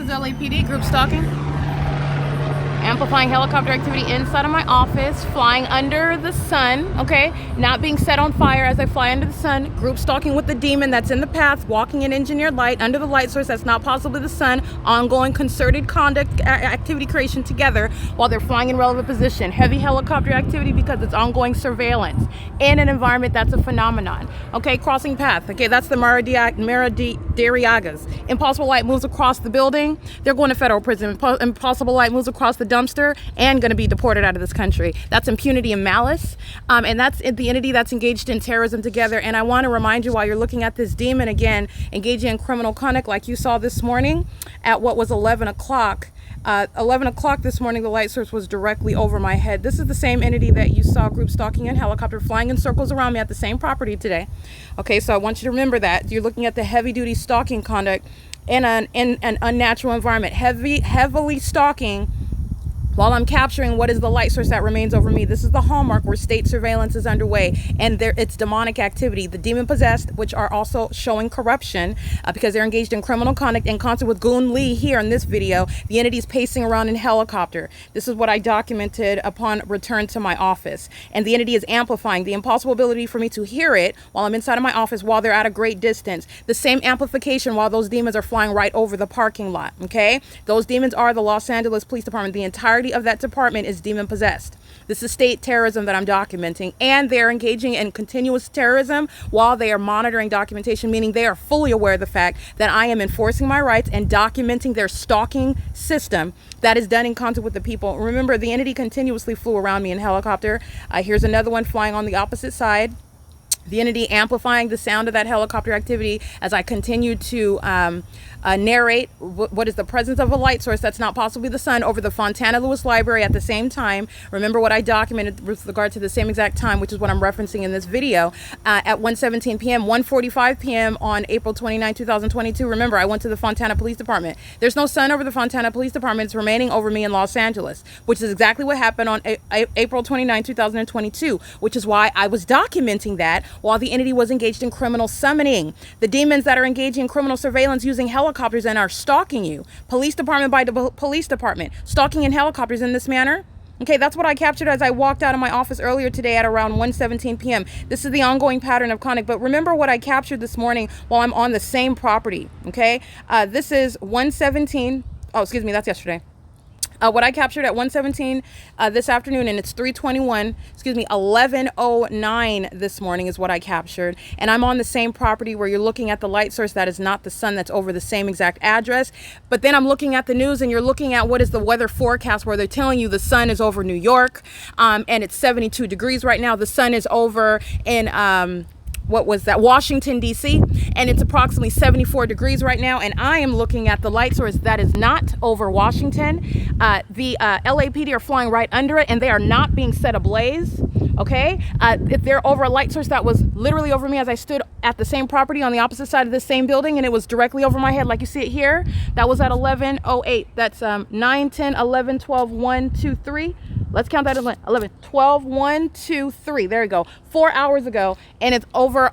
is LAPD, group stalking. Amplifying helicopter activity inside of my office, flying under the sun, okay? Not being set on fire as I fly under the sun. Group stalking with the demon that's in the path, walking in engineered light under the light source that's not possibly the sun. Ongoing concerted conduct activity creation together while they're flying in relevant position. Heavy helicopter activity because it's ongoing surveillance in an environment that's a phenomenon. Okay, crossing path. Okay, that's the Maradiagas. Impossible light moves across the building. They're going to federal prison. Impossible light moves across the dumpster and going to be deported out of this country. That's impunity and malice, and that's the entity that's engaged in terrorism together. And I want to remind you, while you're looking at this demon again, engaging in criminal conduct like you saw this morning at what was 11 o'clock. 11 o'clock this morning, the light source was directly over my head. This is the same entity that you saw group stalking in helicopter flying in circles around me at the same property today. Okay, so I want you to remember that. You're looking at the heavy-duty stalking conduct in an unnatural environment. Heavily stalking while I'm capturing what is the light source that remains over me. This is the hallmark where state surveillance is underway, and it's demonic activity. The demon possessed, which are also showing corruption because they're engaged in criminal conduct in concert with Goon Lee here in this video. The entity's pacing around in helicopter. This is what I documented upon return to my office. And the entity is amplifying the impossible ability for me to hear it while I'm inside of my office while they're at a great distance. The same amplification while those demons are flying right over the parking lot, okay? Those demons are the Los Angeles Police Department. The entirety of that department is demon possessed. This is state terrorism that I'm documenting, and they're engaging in continuous terrorism while they are monitoring documentation, meaning they are fully aware of the fact that I am enforcing my rights and documenting their stalking system that is done in concert with the people. Remember, the entity continuously flew around me in helicopter. Here's another one flying on the opposite side. The entity amplifying the sound of that helicopter activity as I continue to narrate what is the presence of a light source that's not possibly the sun over the Fontana Lewis Library at the same time. Remember what I documented with regard to the same exact time, which is what I'm referencing in this video, at 1:17 p.m., 1:45 p.m. on April 29, 2022. Remember, I went to the Fontana Police Department. There's no sun over the Fontana Police Department. It's remaining over me in Los Angeles, which is exactly what happened on April 29, 2022, which is why I was documenting that while the entity was engaged in criminal summoning. The demons that are engaging in criminal surveillance using helicopters and are stalking you, police department by police department, stalking in helicopters in this manner. Okay, that's what I captured as I walked out of my office earlier today at around 1:17 p.m. This is the ongoing pattern of conduct. But remember what I captured this morning while I'm on the same property. Okay, this is 1:17. Oh, excuse me, that's yesterday. What I captured at 1:17 this afternoon, and it's 11:09 this morning is what I captured. And I'm on the same property where you're looking at the light source that is not the sun, that's over the same exact address. But then I'm looking at the news, and you're looking at what is the weather forecast where they're telling you the sun is over New York, and it's 72 degrees right now. The sun is over in what was that, Washington, D.C., and it's approximately 74 degrees right now, and I am looking at the light source that is not over Washington. The LAPD are flying right under it, and they are not being set ablaze, okay? If they're over a light source that was literally over me as I stood at the same property on the opposite side of the same building, and it was directly over my head like you see it here. That was at 11:08. That's 9, 10, 11, 12, 1, 2, 3. Let's count that 11, 12, 1, 2, 3. There you go. 4 hours ago, and it's over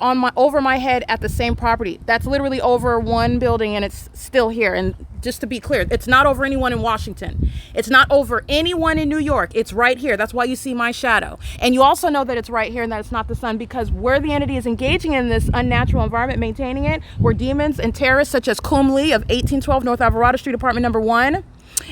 my head at the same property. That's literally over one building, and it's still here. And just to be clear, it's not over anyone in Washington. It's not over anyone in New York. It's right here. That's why you see my shadow. And you also know that it's right here and that it's not the sun, because where the entity is engaging in this unnatural environment, maintaining it, where demons and terrorists such as Kum Lee of 1812 North Alvarado Street, Apartment number 1,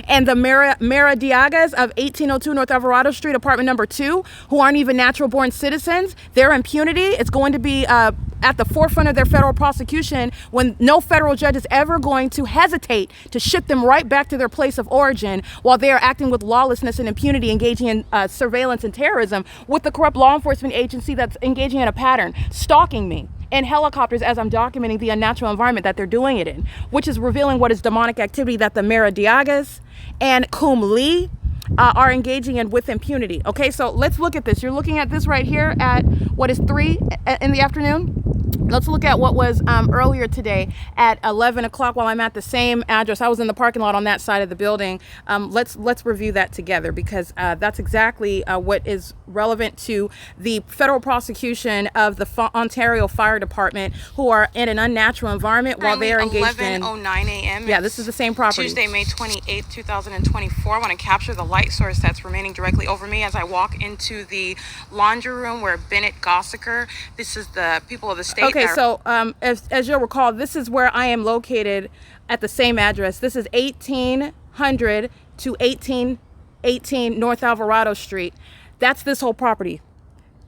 and the Maradiagas of 1802 North Alvarado Street, apartment number 2, who aren't even natural born citizens, their impunity is going to be at the forefront of their federal prosecution when no federal judge is ever going to hesitate to ship them right back to their place of origin while they are acting with lawlessness and impunity, engaging in surveillance and terrorism with the corrupt law enforcement agency that's engaging in a pattern, stalking me in helicopters as I'm documenting the unnatural environment that they're doing it in, which is revealing what is demonic activity that the Maradiagas and Kum Lee are engaging in with impunity. Okay, so let's look at this. You're looking at this right here at what is 3 in the afternoon. Let's look at what was earlier today at 11 o'clock while I'm at the same address. I was in the parking lot on that side of the building. Let's review that together, because that's exactly what is relevant to the federal prosecution of the Ontario Fire Department, who are in an unnatural environment while they are engaged in 11:09 a.m. Yeah, this is the same property. Tuesday, May 28th, 2024. I want to capture the light source that's remaining directly over me as I walk into the laundry room where Bennett Gossiker, this is the people of the state. Okay, so as you'll recall, this is where I am located at the same address. This is 1800 to 1818 North Alvarado Street. That's this whole property.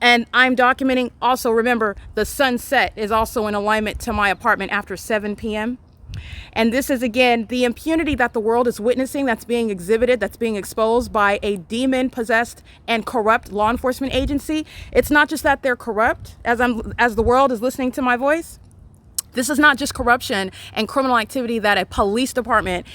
And I'm documenting also, remember, the sunset is also in alignment to my apartment after 7 p.m. And this is, again, the impunity that the world is witnessing, that's being exhibited, that's being exposed by a demon-possessed and corrupt law enforcement agency. It's not just that they're corrupt, as the world is listening to my voice. This is not just corruption and criminal activity that a police department,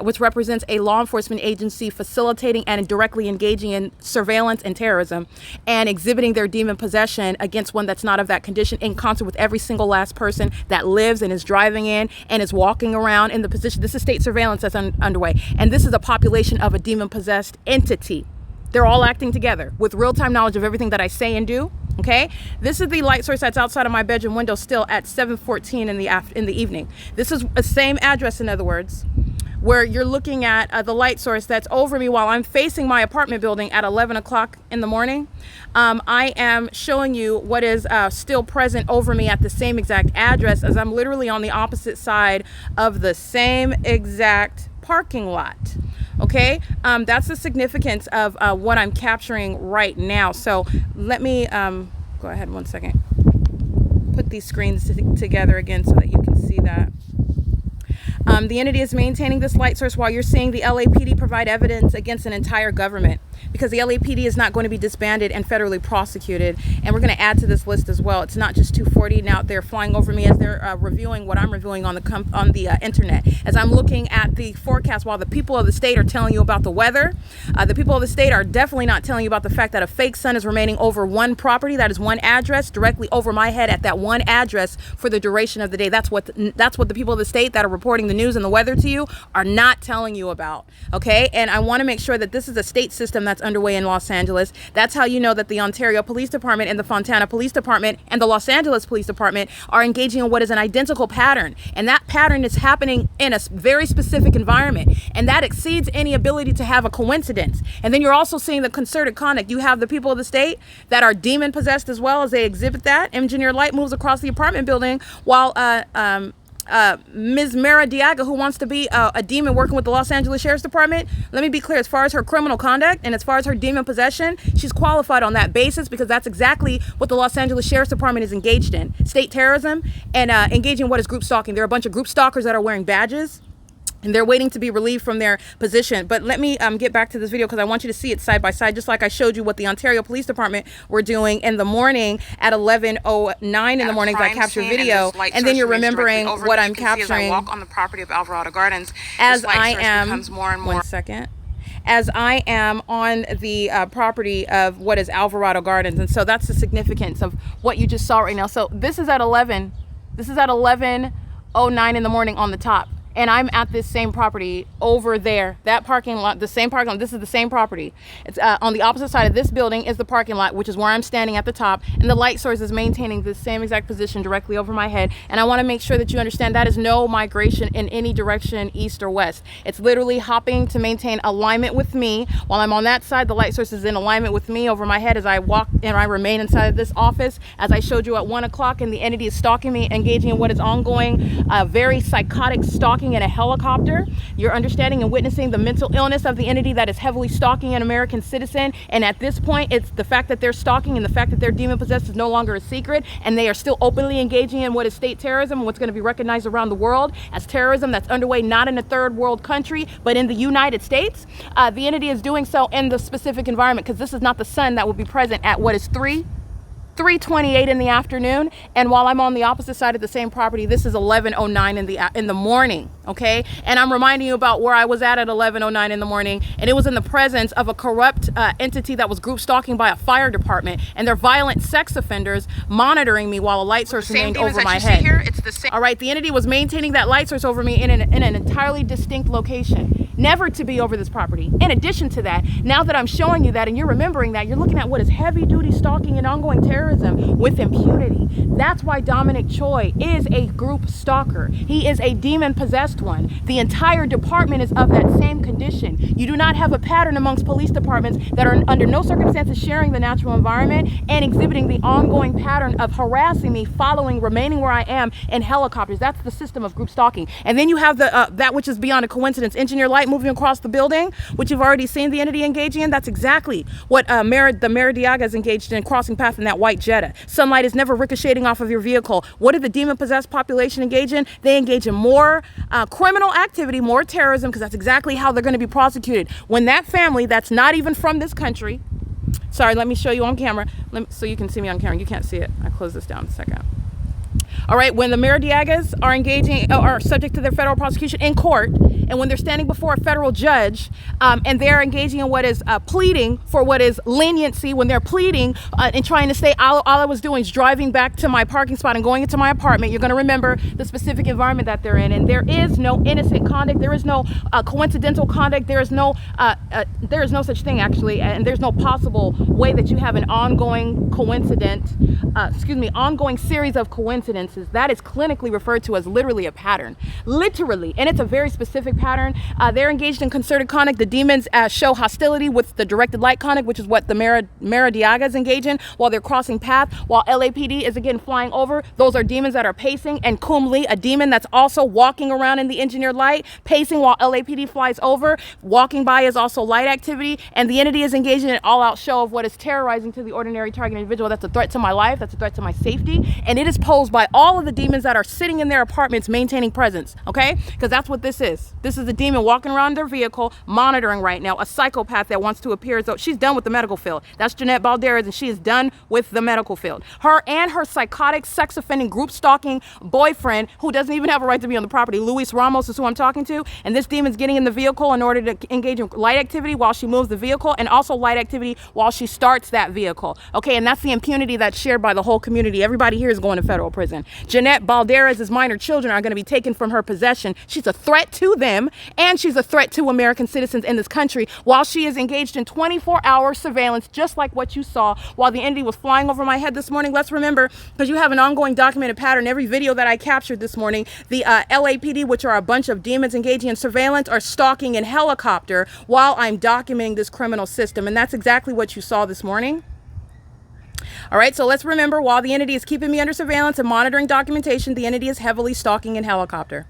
which represents a law enforcement agency, facilitating and directly engaging in surveillance and terrorism and exhibiting their demon possession against one that's not of that condition, in concert with every single last person that lives and is driving in and is walking around in the position. This is state surveillance that's underway. And this is a population of a demon-possessed entity. They're all acting together with real-time knowledge of everything that I say and do. Okay, this is the light source that's outside of my bedroom window still at 7:14 in the evening. This is the same address, in other words, where you're looking at the light source that's over me while I'm facing my apartment building at 11 o'clock in the morning. I am showing you what is still present over me at the same exact address, as I'm literally on the opposite side of the same exact parking lot. Okay, that's the significance of what I'm capturing right now. So let me go ahead 1 second. Put these screens together again so that you can see that. The entity is maintaining this light source while you're seeing the LAPD provide evidence against an entire government, because the LAPD is not going to be disbanded and federally prosecuted. And we're going to add to this list as well. It's not just 240. Now they're flying over me as they're reviewing what I'm reviewing on the internet. As I'm looking at the forecast, while the people of the state are telling you about the weather, the people of the state are definitely not telling you about the fact that a fake sun is remaining over one property, that is one address, directly over my head at that one address for the duration of the day. That's what the people of the state that are reporting the news and the weather to you are not telling you about. Okay, and I want to make sure that this is a state system that's underway in Los Angeles. That's how you know that the Ontario Police Department and the Fontana Police Department and the Los Angeles Police Department are engaging in what is an identical pattern. And that pattern is happening in a very specific environment. And that exceeds any ability to have a coincidence. And then you're also seeing the concerted conduct. You have the people of the state that are demon possessed as well, as they exhibit that. Engineer light moves across the apartment building while Ms. Mara Diaga, who wants to be a demon working with the Los Angeles Sheriff's Department, let me be clear, as far as her criminal conduct and as far as her demon possession, she's qualified on that basis, because that's exactly what the Los Angeles Sheriff's Department is engaged in. State terrorism and engaging in what is group stalking. There are a bunch of group stalkers that are wearing badges, and they're waiting to be relieved from their position. But let me get back to this video, because I want you to see it side by side, just like I showed you what the Ontario Police Department were doing in the morning at 11:09 in the morning, as I captured video. And then you're remembering what I'm capturing. As I walk on the property of Alvarado Gardens, as I am, becomes more and more. 1 second. As I am on the property of what is Alvarado Gardens. And so that's the significance of what you just saw right now. So this is at 11. This is at 11:09 in the morning on the top. And I'm at this same property over there, that parking lot, the same parking lot. This is the same property. It's on the opposite side of this building is the parking lot, which is where I'm standing at the top. And the light source is maintaining the same exact position directly over my head. And I want to make sure that you understand that is no migration in any direction, east or west. It's literally hopping to maintain alignment with me. While I'm on that side, the light source is in alignment with me over my head as I walk and I remain inside of this office, as I showed you at 1 o'clock, and the entity is stalking me, engaging in what is ongoing, very psychotic stalking in a helicopter. You're understanding and witnessing the mental illness of the entity that is heavily stalking an American citizen. And at this point, it's the fact that they're stalking and the fact that they're demon possessed is no longer a secret, and they are still openly engaging in what is state terrorism, and what's going to be recognized around the world as terrorism that's underway not in a third world country but in the United States. The entity is doing so in the specific environment, because this is not the sun that will be present at what is 3 3:28 in the afternoon, and while I'm on the opposite side of the same property, this is 11:09 in the morning, okay? And I'm reminding you about where I was at 11:09 in the morning, and it was in the presence of a corrupt entity that was group stalking by a fire department, and they're violent sex offenders monitoring me while a light source remained over my head. Here, it's the same. All right, the entity was maintaining that light source over me in an entirely distinct location, never to be over this property. In addition to that, now that I'm showing you that and you're remembering that, you're looking at what is heavy-duty stalking and ongoing terrorism with impunity. That's why Dominic Choi is a group stalker. He is a demon-possessed one. The entire department is of that same condition. You do not have a pattern amongst police departments that are under no circumstances sharing the natural environment and exhibiting the ongoing pattern of harassing me, following, remaining where I am in helicopters. That's the system of group stalking. And then you have the that which is beyond a coincidence, engineer light moving across the building, which you've already seen the entity engaging in. That's exactly what the Maradiaga is engaged in, crossing path in that white Jetta. Sunlight is never ricocheting off of your vehicle. What did the demon-possessed population engage in? They engage in more criminal activity, more terrorism, because that's exactly how they're going to be prosecuted. When that family that's not even from this country, sorry, let me show you on camera, so you can see me on camera. You can't see it. I'll close this down in a second. All right, when the Maradiagas are engaging, are subject to their federal prosecution in court, and when they're standing before a federal judge, and they're engaging in what is pleading for what is leniency, when they're pleading and trying to say, all I was doing is driving back to my parking spot and going into my apartment, you're going to remember the specific environment that they're in. And there is no innocent conduct. There is no coincidental conduct. There is no such thing, actually. And there's no possible way that you have an ongoing ongoing series of coincidences. That is clinically referred to as literally a pattern. Literally. And it's a very specific pattern. They're engaged in concerted conduct. The demons show hostility with the directed light conduct, which is what the Maradiagas engage in while they're crossing path, while LAPD is again flying over. Those are demons that are pacing, and Kumli, a demon that's also walking around in the engineered light, pacing while LAPD flies over. Walking by is also light activity, and the entity is engaged in an all-out show of what is terrorizing to the ordinary target individual. That's a threat to my life. That's a threat to my safety, and it is posed by all of the demons that are sitting in their apartments maintaining presence, okay? Because that's what this is. This is a demon walking around their vehicle, monitoring right now, a psychopath that wants to appear as though she's done with the medical field. That's Jeanette Balderas, and she is done with the medical field. Her and her psychotic, sex-offending, group-stalking boyfriend, who doesn't even have a right to be on the property, Luis Ramos is who I'm talking to, and this demon's getting in the vehicle in order to engage in light activity while she moves the vehicle, and also light activity while she starts that vehicle, okay? And that's the impunity that's shared by the whole community. Everybody here is going to federal prison. Jeanette Balderas' minor children are going to be taken from her possession. She's a threat to them, and she's a threat to American citizens in this country while she is engaged in 24-hour surveillance, just like what you saw while the entity was flying over my head this morning. Let's remember, because you have an ongoing documented pattern, every video that I captured this morning, the LAPD, which are a bunch of demons engaging in surveillance, are stalking in helicopter while I'm documenting this criminal system. And that's exactly what you saw this morning. All right, so let's remember, while the entity is keeping me under surveillance and monitoring documentation, the entity is heavily stalking in helicopter.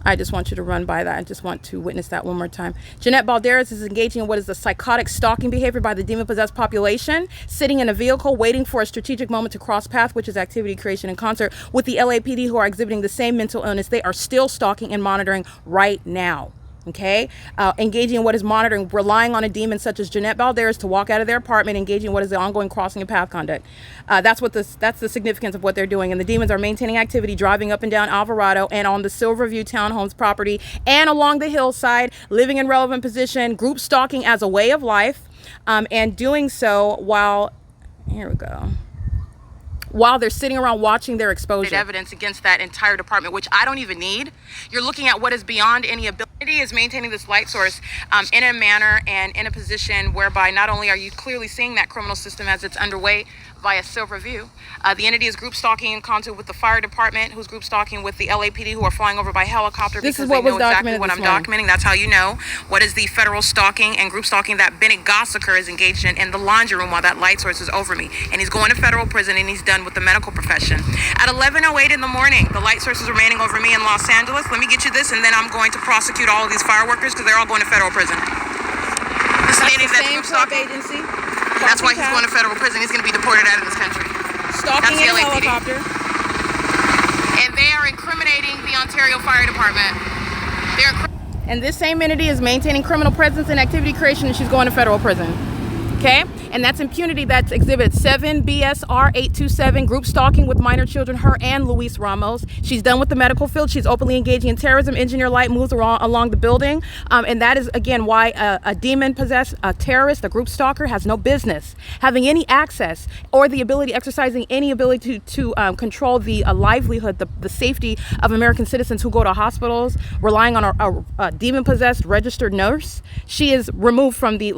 I just want you to run by that. I just want to witness that one more time. Jeanette Balderas is engaging in what is the psychotic stalking behavior by the demon-possessed population, sitting in a vehicle, waiting for a strategic moment to cross path, which is activity creation in concert with the LAPD, who are exhibiting the same mental illness. They are still stalking and monitoring right now. Okay, engaging in what is monitoring, relying on a demon such as Jeanette Balderas to walk out of their apartment, engaging in what is the ongoing crossing of path conduct. That's the significance of what they're doing. And the demons are maintaining activity, driving up and down Alvarado and on the Silverview Townhomes property and along the hillside, living in relevant position, group stalking as a way of life, and doing so while, here we go, while they're sitting around watching their exposure. Evidence against that entire department, which I don't even need. You're looking at what is beyond any ability. Is maintaining this light source in a manner and in a position whereby not only are you clearly seeing that criminal system as it's underway via Silverview, the entity is group stalking in concert with the fire department, who's group stalking with the LAPD, who are flying over by helicopter. This because is what they was know documented exactly what I'm morning. documenting. That's how you know what is the federal stalking and group stalking that Bennett Gossaker is engaged in the laundry room while that light source is over me. And he's going to federal prison, and he's done with the medical profession. At 11:08 in the morning, the light source is remaining over me in Los Angeles. Let me get you this, and then I'm going to prosecute all of these fireworkers because they're all going to federal prison. This is the entity that's group stalking. Agency. That's why he's going to federal prison. He's going to be deported out of this country. Stalking in a helicopter. And they are incriminating the Ontario Fire Department. And this same entity is maintaining criminal presence and activity creation, and she's going to federal prison. Okay, and that's impunity. That's exhibit 7 BSR 827, group stalking with minor children, her and Luis Ramos. She's done with the medical field. She's openly engaging in terrorism. Engineer light moves along the building, and that is again why a demon-possessed terrorist, a group stalker, has no business having any access or the ability, exercising any ability to control the livelihood, the safety of American citizens who go to hospitals, relying on a demon-possessed registered nurse. She is removed from the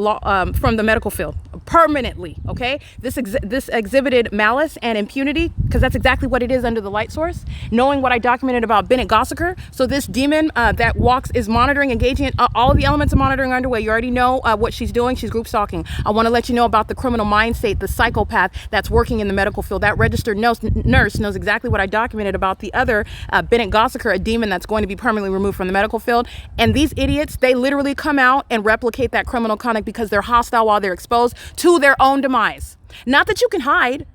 from the medical field permanently. Okay, this exhibited malice and impunity, because that's exactly what it is under the light source, knowing what I documented about Bennett Gossaker. So this demon that walks is monitoring, engaging in all of the elements of monitoring underway. You already know what she's doing. She's group stalking. I want to let you know about the criminal mind state, the psychopath that's working in the medical field. That registered nurse knows exactly what I documented about the other Bennett Gossaker, a demon that's going to be permanently removed from the medical field. And these idiots, they literally come out and replicate that criminal conduct because they're hostile while they're exposed to their own demise. Not that you can hide.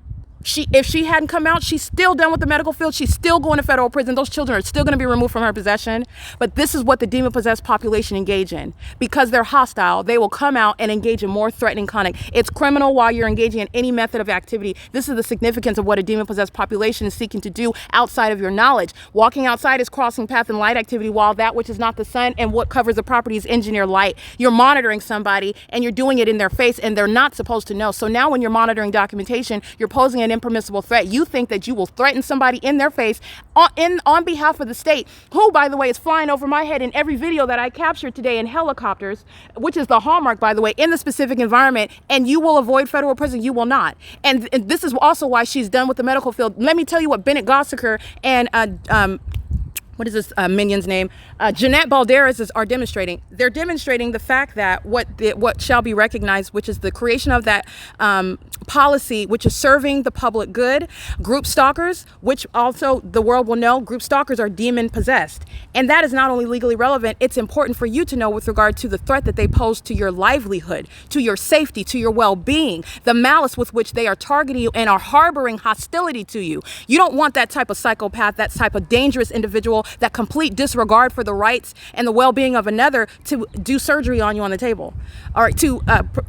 If she hadn't come out, she's still done with the medical field. She's still going to federal prison. Those children are still going to be removed from her possession. But this is what the demon-possessed population engage in. Because they're hostile, they will come out and engage in more threatening conduct. It's criminal while you're engaging in any method of activity. This is the significance of what a demon-possessed population is seeking to do outside of your knowledge. Walking outside is crossing path and light activity, while that which is not the sun and what covers the property is engineer light. You're monitoring somebody and you're doing it in their face, and they're not supposed to know. So now when you're monitoring documentation, you're posing an impermissible threat. You think that you will threaten somebody in their face on behalf of the state, who, by the way, is flying over my head in every video that I captured today in helicopters, which is the hallmark, by the way, in the specific environment, and you will avoid federal prison. You will not. And this is also why she's done with the medical field. Let me tell you what Bennett Gossaker and what is this minion's name? Jeanette Balderas are demonstrating. They're demonstrating the fact that what shall be recognized, which is the creation of that policy, which is serving the public good. Group stalkers, which also the world will know, group stalkers are demon possessed. And that is not only legally relevant, it's important for you to know with regard to the threat that they pose to your livelihood, to your safety, to your well-being, the malice with which they are targeting you and are harboring hostility to you. You don't want that type of psychopath, that type of dangerous individual, that complete disregard for the rights and the well-being of another to do surgery on you on the table, or to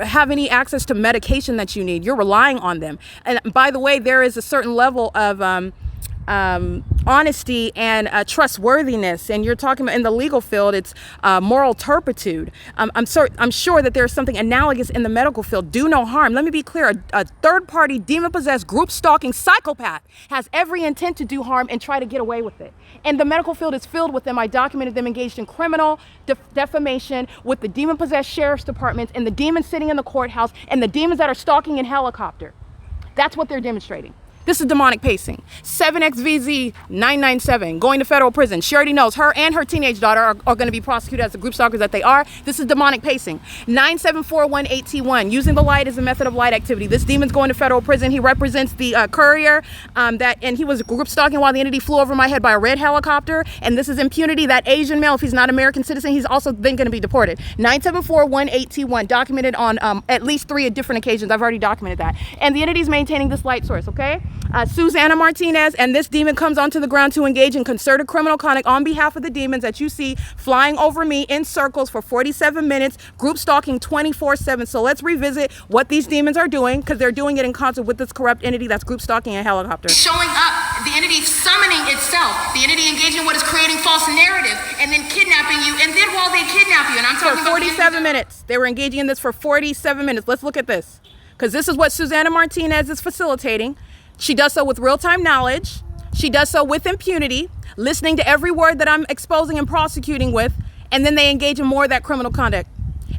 have any access to medication that you need. You're relying on them. And by the way, there is a certain level of honesty and trustworthiness, and you're talking about in the legal field, it's moral turpitude. I'm sure that there's something analogous in the medical field. Do no harm. Let me be clear. A third-party demon-possessed group stalking psychopath has every intent to do harm and try to get away with it. And the medical field is filled with them. I documented them engaged in criminal defamation with the demon-possessed sheriff's departments and the demons sitting in the courthouse and the demons that are stalking in helicopter. That's what they're demonstrating. This is demonic pacing. 7XVZ997, going to federal prison. She already knows her and her teenage daughter are going to be prosecuted as the group stalkers that they are. This is demonic pacing. 97418T1, using the light as a method of light activity. This demon's going to federal prison. He represents the courier, and he was group stalking while the entity flew over my head by a red helicopter. And this is impunity. That Asian male, if he's not American citizen, he's also then going to be deported. 97418T1, documented on at least 3 different occasions. I've already documented that. And the entity's maintaining this light source, okay? Susanna Martinez, and this demon comes onto the ground to engage in concerted criminal conduct on behalf of the demons that you see flying over me in circles for 47 minutes, group stalking 24/7. So let's revisit what these demons are doing, because they're doing it in concert with this corrupt entity that's group stalking a helicopter. Showing up, the entity summoning itself, the entity engaging in what is creating false narrative, and then kidnapping you, and then while they kidnap you, and I'm talking for 47 minutes. They were engaging in this for 47 minutes. Let's look at this, because this is what Susanna Martinez is facilitating. She does so with real-time knowledge. She does so with impunity, listening to every word that I'm exposing and prosecuting with, and then they engage in more of that criminal conduct.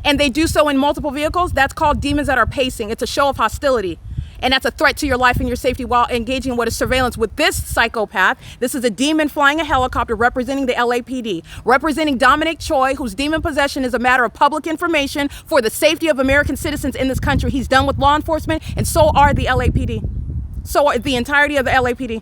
And they do so in multiple vehicles. That's called demons that are pacing. It's a show of hostility. And that's a threat to your life and your safety while engaging in what is surveillance with this psychopath. This is a demon flying a helicopter representing the LAPD, representing Dominic Choi, whose demon possession is a matter of public information for the safety of American citizens in this country. He's done with law enforcement, and so are the LAPD. So the entirety of the LAPD.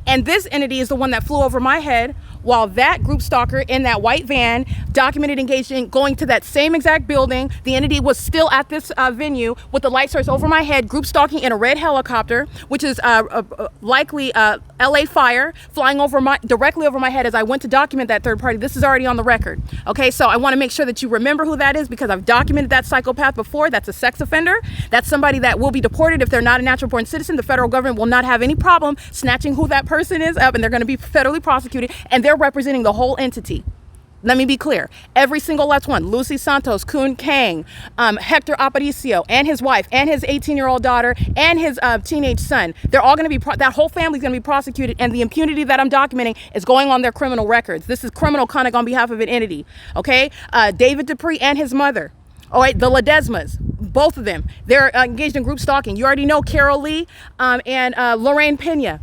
And this entity is the one that flew over my head while that group stalker in that white van documented engagement going to that same exact building. The entity was still at this venue with the light source over my head, group stalking in a red helicopter, which is likely LA Fire, flying directly over my head as I went to document that third party. This is already on the record. Okay, so I want to make sure that you remember who that is, because I've documented that psychopath before. That's a sex offender. That's somebody that will be deported if they're not a natural born citizen. The federal government will not have any problem snatching who that person is up, and they're going to be federally prosecuted, and they're representing the whole entity. Let me be clear. Every single last one, Lucy Santos, Kun Kang, Hector Aparicio, and his wife, and his 18-year-old daughter, and his teenage son, they're all going to be, that whole family's going to be prosecuted, and the impunity that I'm documenting is going on their criminal records. This is criminal conduct on behalf of an entity, okay? David Dupree and his mother. All right, the Ledesmas, both of them, they're engaged in group stalking. You already know Carol Lee and Lorraine Pena,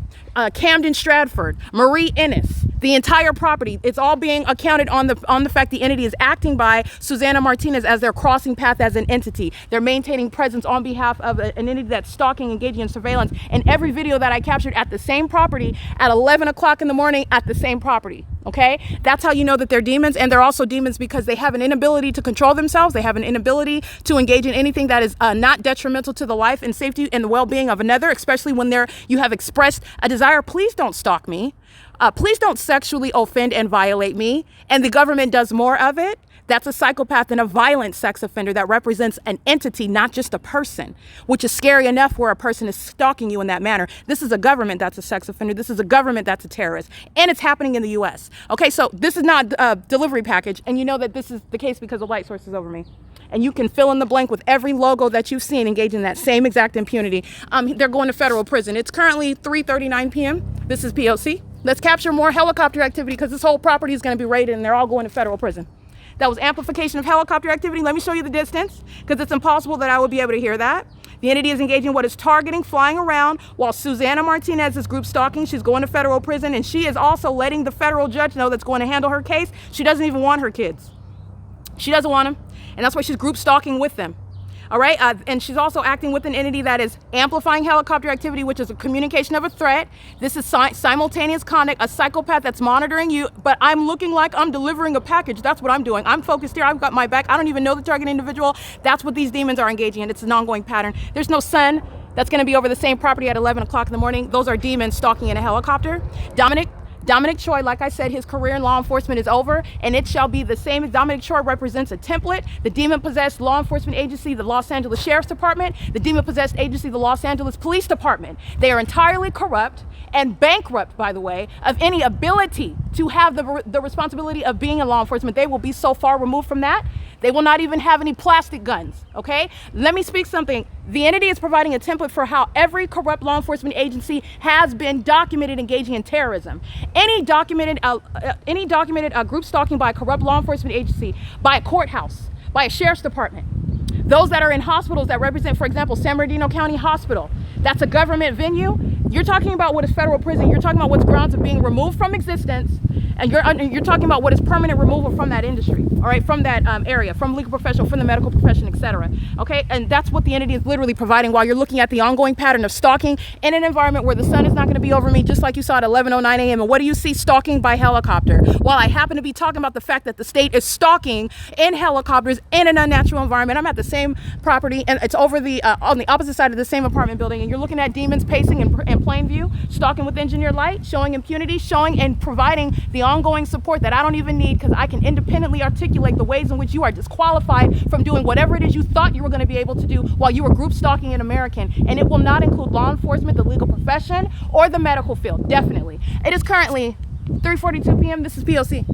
Camden Stratford, Marie Ennis, the entire property. It's all being accounted on the fact the entity is acting by Susana Martinez as their crossing path as an entity. They're maintaining presence on behalf of an entity that's stalking, engaging in surveillance. And every video that I captured at the same property at 11 o'clock in the morning at the same property. Okay, that's how you know that they're demons. And they're also demons because they have an inability to control themselves. They have an inability to engage in anything that is not detrimental to the life and safety and the well-being of another, especially when you have expressed a desire. Please don't stalk me. Please don't sexually offend and violate me. And the government does more of it. That's a psychopath and a violent sex offender that represents an entity, not just a person, which is scary enough where a person is stalking you in that manner. This is a government that's a sex offender. This is a government that's a terrorist. And it's happening in the U.S. Okay, so this is not a delivery package. And you know that this is the case because the light source is over me. And you can fill in the blank with every logo that you've seen engaging in that same exact impunity. They're going to federal prison. It's currently 3:39 p.m. This is P.O.C. Let's capture more helicopter activity because this whole property is going to be raided and they're all going to federal prison. That was amplification of helicopter activity. Let me show you the distance because it's impossible that I would be able to hear that. The entity is engaging what is targeting, flying around while Susana Martinez is group stalking. She's going to federal prison, and she is also letting the federal judge know that's going to handle her case. She doesn't even want her kids. She doesn't want them, and that's why she's group stalking with them. All right, and she's also acting with an entity that is amplifying helicopter activity, which is a communication of a threat. This is simultaneous conduct, a psychopath that's monitoring you, but I'm looking like I'm delivering a package. That's what I'm doing. I'm focused here. I've got my back. I don't even know the target individual. That's what these demons are engaging in. It's an ongoing pattern. There's no sun that's going to be over the same property at 11 o'clock in the morning. Those are demons stalking in a helicopter. Dominic Choi, like I said, his career in law enforcement is over, and it shall be the same. As Dominic Choi represents a template. The demon-possessed law enforcement agency, the Los Angeles Sheriff's Department, the demon-possessed agency, the Los Angeles Police Department. They are entirely corrupt and bankrupt, by the way, of any ability to have the responsibility of being in law enforcement. They will be so far removed from that. They will not even have any plastic guns, okay? Let me speak something. The entity is providing a template for how every corrupt law enforcement agency has been documented engaging in terrorism. Any documented group stalking by a corrupt law enforcement agency, by a courthouse, by a sheriff's department, those that are in hospitals that represent, for example, San Bernardino County Hospital, that's a government venue. You're talking about what is federal prison. You're talking about what's grounds of being removed from existence, and you're talking about what is permanent removal from that industry, all right, from that area, from legal professional, from the medical profession, etc. Okay, and that's what the entity is literally providing while you're looking at the ongoing pattern of stalking in an environment where the sun is not going to be over me, just like you saw at 11:09 a.m. And what do you see? Stalking by helicopter. While I happen to be talking about the fact that the state is stalking in helicopters in an unnatural environment, I'm at the same property, and it's over the on the opposite side of the same apartment building, and you're looking at demons pacing in plain view, stalking with engineered light, showing impunity, showing and providing the ongoing support that I don't even need because I can independently articulate the ways in which you are disqualified from doing whatever it is you thought you were going to be able to do while you were group stalking an American. And it will not include law enforcement, the legal profession, or the medical field, definitely. It is currently 3:42 p.m. This is P.O.C.